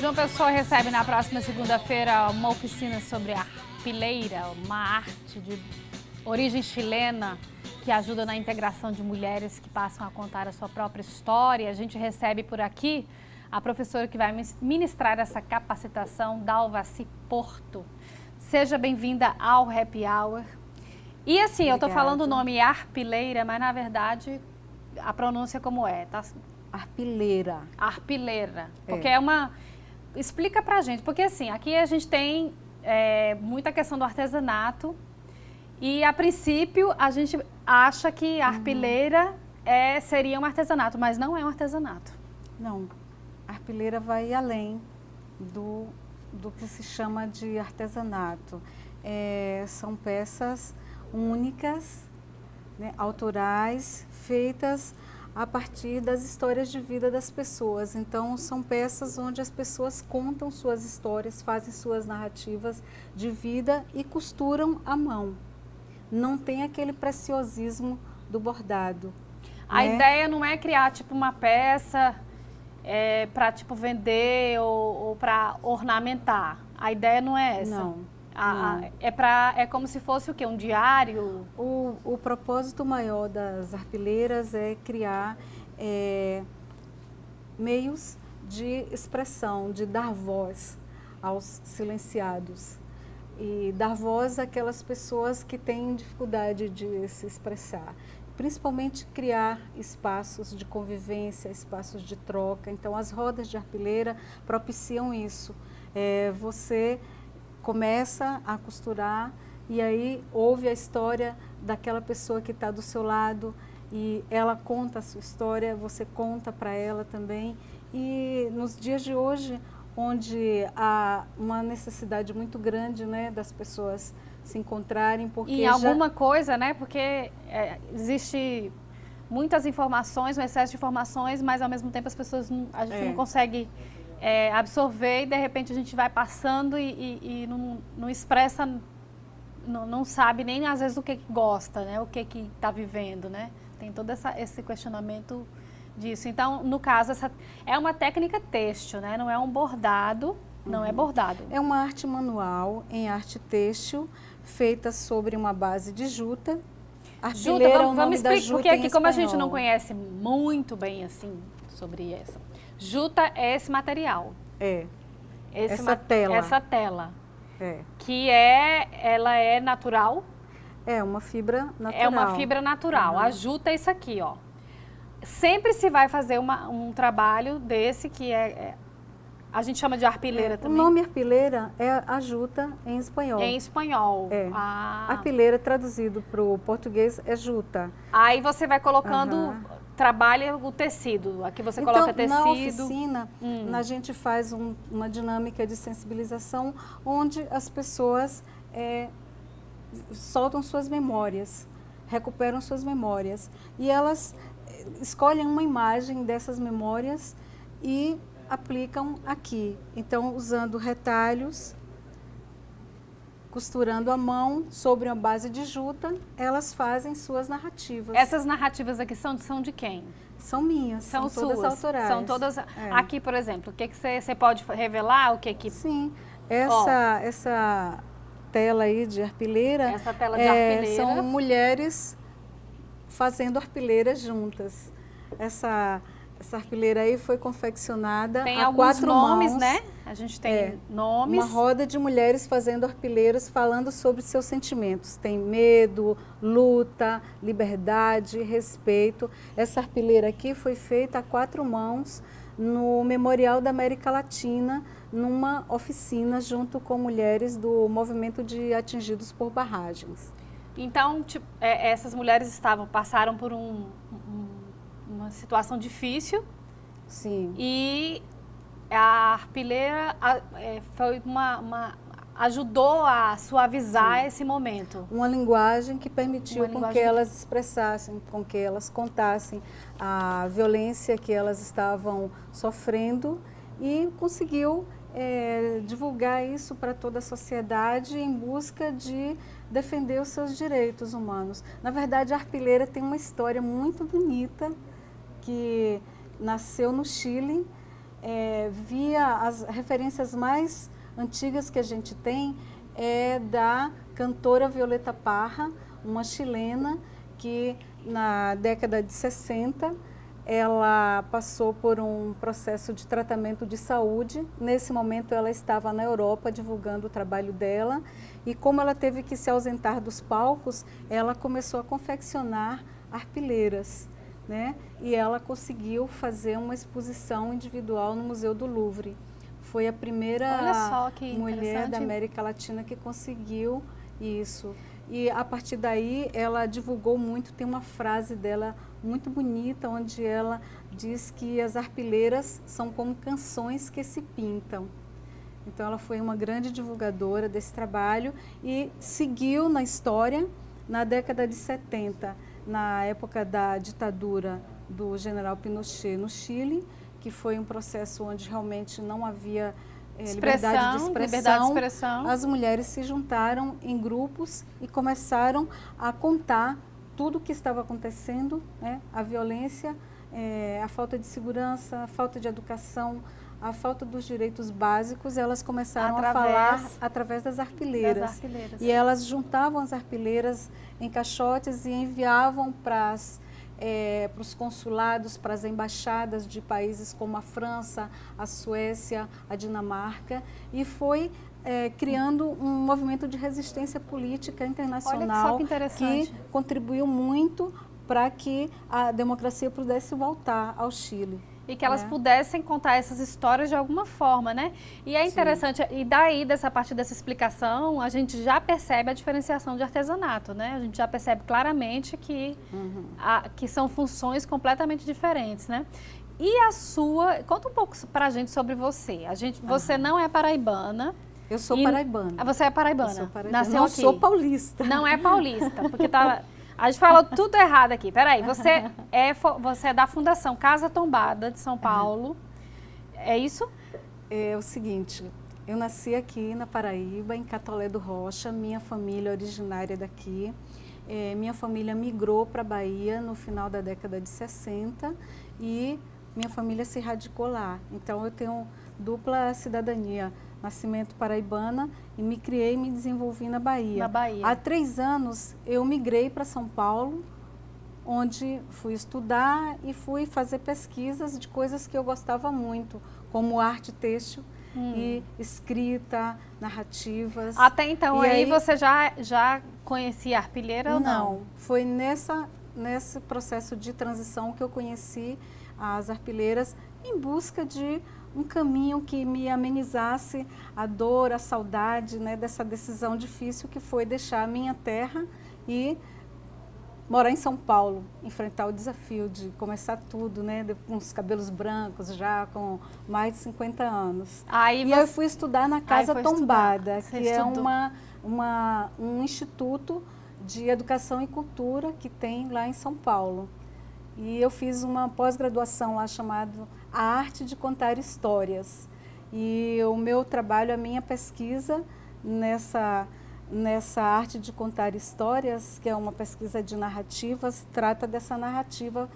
João Pessoa recebe na próxima segunda-feira uma oficina sobre a arpileira, uma arte de origem chilena que ajuda na integração de mulheres que passam a contar a sua própria história. A gente recebe por aqui a professora que vai ministrar essa capacitação, Dalvaci Porto. Seja bem-vinda ao Happy Hour. E assim, eu tô falando o nome arpileira, mas na verdade a pronúncia como é, tá? Arpileira. Arpileira. Porque é uma... Explica pra gente, porque assim, aqui a gente tem muita questão do artesanato e a princípio a gente acha que a arpileira seria um artesanato, mas não é um artesanato. Não, a arpileira vai além do que se chama de artesanato. São peças únicas, né, autorais, feitas a partir das histórias de vida das pessoas. Então, são peças onde as pessoas contam suas histórias, fazem suas narrativas de vida e costuram à mão. Não tem aquele preciosismo do bordado. A ideia não é criar tipo uma peça para tipo vender ou para ornamentar. A ideia não é essa. Não. É como se fosse o quê? Um diário? O propósito maior das arpileiras é criar meios de expressão, de dar voz aos silenciados e dar voz àquelas pessoas que têm dificuldade de se expressar. Principalmente criar espaços de convivência, espaços de troca. Então, as rodas de arpileira propiciam isso. Você começa a costurar e aí ouve a história daquela pessoa que está do seu lado e ela conta a sua história, você conta para ela também. E nos dias de hoje, onde há uma necessidade muito grande, né, das pessoas se encontrarem, porque e alguma coisa, né, porque existe muitas informações, um excesso de informações, mas ao mesmo tempo as pessoas a gente não consegue absorver e de repente a gente vai passando e não expressa, não sabe nem às vezes o que gosta, né? O que está vivendo, né? Tem todo esse questionamento disso. Então, no caso, essa é uma técnica têxtil, né? Não é um bordado, não é bordado. É uma arte manual em arte têxtil, feita sobre uma base de juta. Arpileira, vamos explicar, porque aqui como a gente não conhece muito bem assim sobre essa. Juta é esse material. Essa tela. Essa tela. Que ela é natural. É uma fibra natural. É uma fibra natural. A juta é isso aqui, ó. Sempre se vai fazer um trabalho desse que a gente chama de arpileira também. O nome arpileira é a juta em espanhol. Em espanhol. Arpileira traduzido para o português é juta. Aí você vai colocando... Trabalha o tecido, aqui você coloca tecido. Na oficina, a gente faz uma dinâmica de sensibilização onde as pessoas soltam suas memórias, recuperam suas memórias. E elas escolhem uma imagem dessas memórias e aplicam aqui. Então, usando retalhos, costurando à mão sobre uma base de juta, elas fazem suas narrativas. Essas narrativas aqui são de quem? São minhas, são todas suas, autorais. São todas. Aqui, por exemplo, o que você pode revelar? O que? Sim, essa tela aí de arpileira. Essa tela de arpileira. São mulheres fazendo arpileiras juntas. Essa arpileira aí foi confeccionada a 4 nomes, mãos. né? A gente tem nomes. Uma roda de mulheres fazendo arpileiras, falando sobre seus sentimentos. Tem medo, luta, liberdade, respeito. Essa arpileira aqui foi feita a 4 mãos no Memorial da América Latina, numa oficina junto com mulheres do movimento de atingidos por barragens. Então, tipo, essas mulheres passaram por uma situação difícil. Sim. E a arpileira foi ajudou a suavizar esse momento. Uma linguagem que permitiu que elas expressassem, com que elas contassem a violência que elas estavam sofrendo e conseguiu divulgar isso para toda a sociedade em busca de defender os seus direitos humanos. Na verdade, a arpileira tem uma história muito bonita que nasceu no Chile, via as referências mais antigas que a gente tem é da cantora Violeta Parra, uma chilena que na década de 60 ela passou por um processo de tratamento de saúde. Nesse momento ela estava na Europa divulgando o trabalho dela e como ela teve que se ausentar dos palcos, ela começou a confeccionar arpileiras, né? E ela conseguiu fazer uma exposição individual no Museu do Louvre. Foi a primeira mulher da América Latina que conseguiu isso. E a partir daí ela divulgou muito, tem uma frase dela muito bonita, onde ela diz que as arpileiras são como canções que se pintam. Então ela foi uma grande divulgadora desse trabalho e seguiu na história na década de 70, na época da ditadura do general Pinochet no Chile, que foi um processo onde realmente não havia liberdade de expressão. As mulheres se juntaram em grupos e começaram a contar tudo o que estava acontecendo, né? A violência, a falta de segurança, a falta de educação, a falta dos direitos básicos. Elas começaram a falar através das arpileiras. E elas juntavam as arpileiras em caixotes e enviavam para os consulados, para as embaixadas de países como a França, a Suécia, a Dinamarca, e foi criando um movimento de resistência política internacional que contribuiu muito para que a democracia pudesse voltar ao Chile. E que elas pudessem contar essas histórias de alguma forma, né? E é interessante, e daí, a partir dessa explicação, a gente já percebe a diferenciação de artesanato, né? A gente já percebe claramente que, que são funções completamente diferentes, né? E a sua, conta um pouco pra gente sobre você. Você não é paraibana. Eu sou paraibana. Você é paraibana? Eu sou paraibana. Nasceu não aqui. Sou paulista. Não é paulista, porque tá... A gente falou tudo errado aqui. Peraí, você é da Fundação Casa Tombada de São Paulo. É isso? É o seguinte, eu nasci aqui na Paraíba, em Catolé do Rocha. Minha família é originária daqui. Minha família migrou para a Bahia no final da década de 60 e minha família se radicou lá. Então eu tenho dupla cidadania. Nascimento paraibana e me criei e me desenvolvi na Bahia. Na Bahia. Há 3 anos eu migrei para São Paulo, onde fui estudar e fui fazer pesquisas de coisas que eu gostava muito, como arte têxtil e escrita, narrativas. Até então, aí você já conhecia a arpilheira ou não? Não, foi nesse processo de transição que eu conheci as arpileiras em busca de um caminho que me amenizasse a dor, a saudade, né, dessa decisão difícil que foi deixar a minha terra e morar em São Paulo, enfrentar o desafio de começar tudo, né, com os cabelos brancos já com mais de 50 anos. E eu fui estudar na Casa Tombada, que é um instituto de educação e cultura que tem lá em São Paulo. E eu fiz uma pós-graduação lá chamada A Arte de Contar Histórias. E o meu trabalho, a minha pesquisa nessa arte de contar histórias, que é uma pesquisa de narrativas, trata dessa narrativa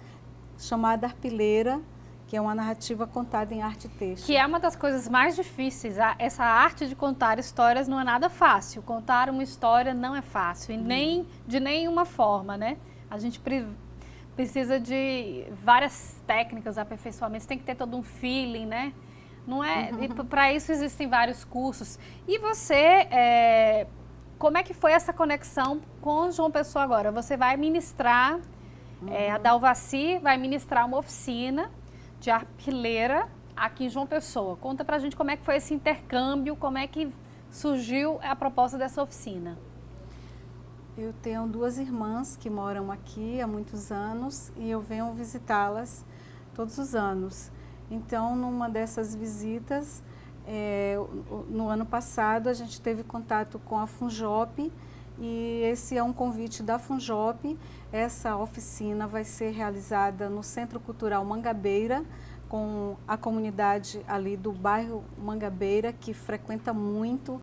chamada arpileira, que é uma narrativa contada em arte têxtil. Que é uma das coisas mais difíceis. Essa arte de contar histórias não é nada fácil. Contar uma história não é fácil, e nem de nenhuma forma, né? A gente precisa de várias técnicas, aperfeiçoamentos, tem que ter todo um feeling, né? Não é? E para isso existem vários cursos. E você, como é que foi essa conexão com João Pessoa agora? Você vai ministrar, a Dalvaci vai ministrar uma oficina de arpileira aqui em João Pessoa. Conta pra gente como é que foi esse intercâmbio, como é que surgiu a proposta dessa oficina. Eu tenho 2 irmãs que moram aqui há muitos anos e eu venho visitá-las todos os anos. Então, numa dessas visitas, no ano passado, a gente teve contato com a Funjop e esse é um convite da Funjop. Essa oficina vai ser realizada no Centro Cultural Mangabeira, com a comunidade ali do bairro Mangabeira, que frequenta muito